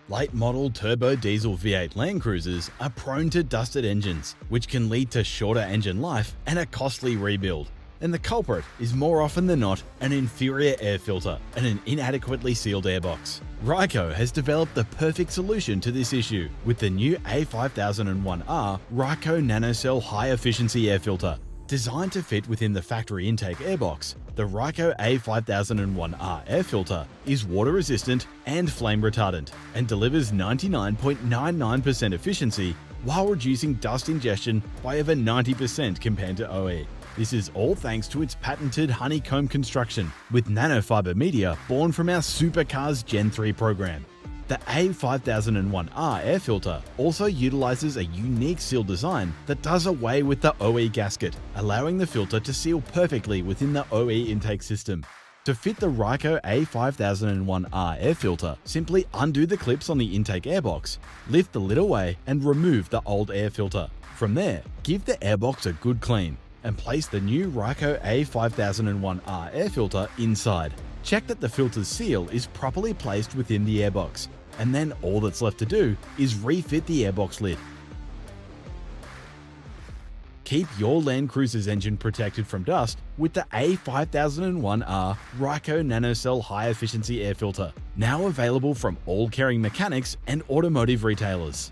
Late model turbo diesel V8 Landcruisers are prone to dusted engines, which can lead to shorter engine life and a costly rebuild. And the culprit is more often than not an inferior air filter and an inadequately sealed airbox. Ryco has developed the perfect solution to this issue with the new A5001R Ryco NanoCel high-efficiency air filter. Designed to fit within the factory intake airbox, the Ryco A5001R air filter is water-resistant and flame-retardant and delivers 99.99% efficiency while reducing dust ingestion by over 90% compared to OE. This is all thanks to its patented honeycomb construction with nanofiber media born from our Supercars Gen 3 program. The A5001R air filter also utilizes a unique seal design that does away with the OE gasket, allowing the filter to seal perfectly within the OE intake system. To fit the Ryco A5001R air filter, simply undo the clips on the intake airbox, lift the lid away and remove the old air filter. From there, give the airbox a good clean and place the new Ryco A5001R air filter inside. Check that the filter's seal is properly placed within the airbox, and then all that's left to do is refit the airbox lid. Keep your Landcruisers engine protected from dust with the A5001R Ryco NanoCel high-efficiency air filter, now available from all caring mechanics and automotive retailers.